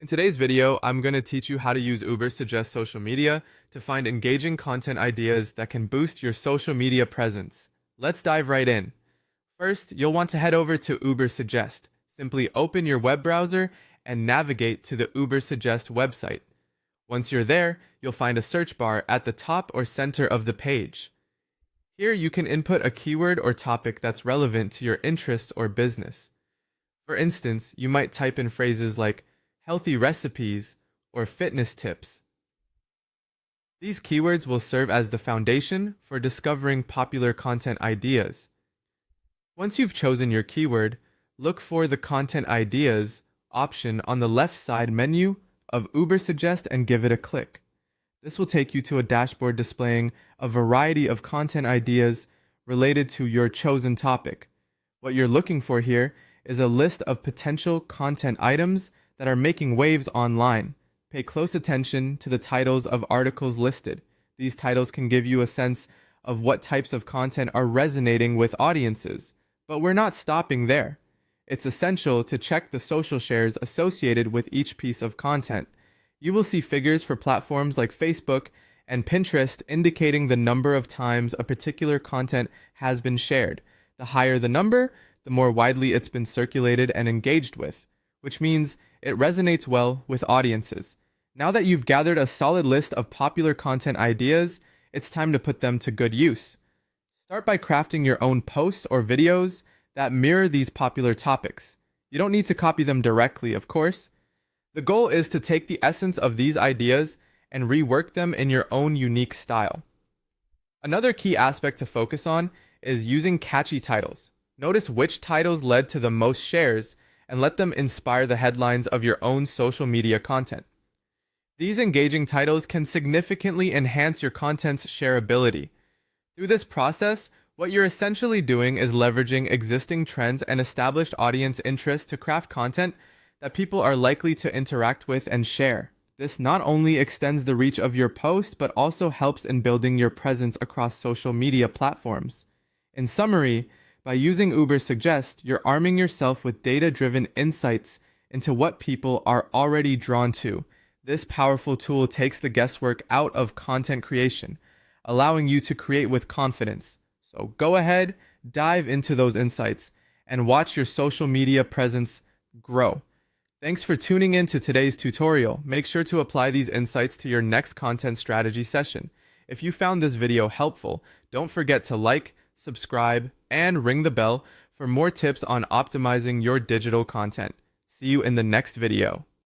In today's video, I'm going to teach you how to use Ubersuggest social media to find engaging content ideas that can boost your social media presence. Let's dive right in. First, you'll want to head over to Ubersuggest. Simply open your web browser and navigate to the Ubersuggest website. Once you're there, you'll find a search bar at the top or center of the page. Here you can input a keyword or topic that's relevant to your interests or business. For instance, you might type in phrases like healthy recipes or fitness tips. These keywords will serve as the foundation for discovering popular content ideas. Once you've chosen your keyword, look for the Content Ideas option on the left side menu of Ubersuggest and give it a click. This will take you to a dashboard displaying a variety of content ideas related to your chosen topic. What you're looking for here is a list of potential content items that are making waves online. Pay close attention to the titles of articles listed. These titles can give you a sense of what types of content are resonating with audiences. But we're not stopping there. It's essential to check the social shares associated with each piece of content. You will see figures for platforms like Facebook and Pinterest indicating the number of times a particular content has been shared. The higher the number, the more widely it's been circulated and engaged with, which means it resonates well with audiences. Now that you've gathered a solid list of popular content ideas, it's time to put them to good use. Start by crafting your own posts or videos that mirror these popular topics. You don't need to copy them directly, of course. The goal is to take the essence of these ideas and rework them in your own unique style. Another key aspect to focus on is using catchy titles. Notice which titles led to the most shares and let them inspire the headlines of your own social media content. These engaging titles can significantly enhance your content's shareability. Through this process, what you're essentially doing is leveraging existing trends and established audience interest to craft content that people are likely to interact with and share. This not only extends the reach of your post, but also helps in building your presence across social media platforms. In summary, by using Ubersuggest, you're arming yourself with data-driven insights into what people are already drawn to. This powerful tool takes the guesswork out of content creation, allowing you to create with confidence. So go ahead, dive into those insights, and watch your social media presence grow. Thanks for tuning in to today's tutorial. Make sure to apply these insights to your next content strategy session. If you found this video helpful, don't forget to like, subscribe, and ring the bell for more tips on optimizing your digital content. See you in the next video.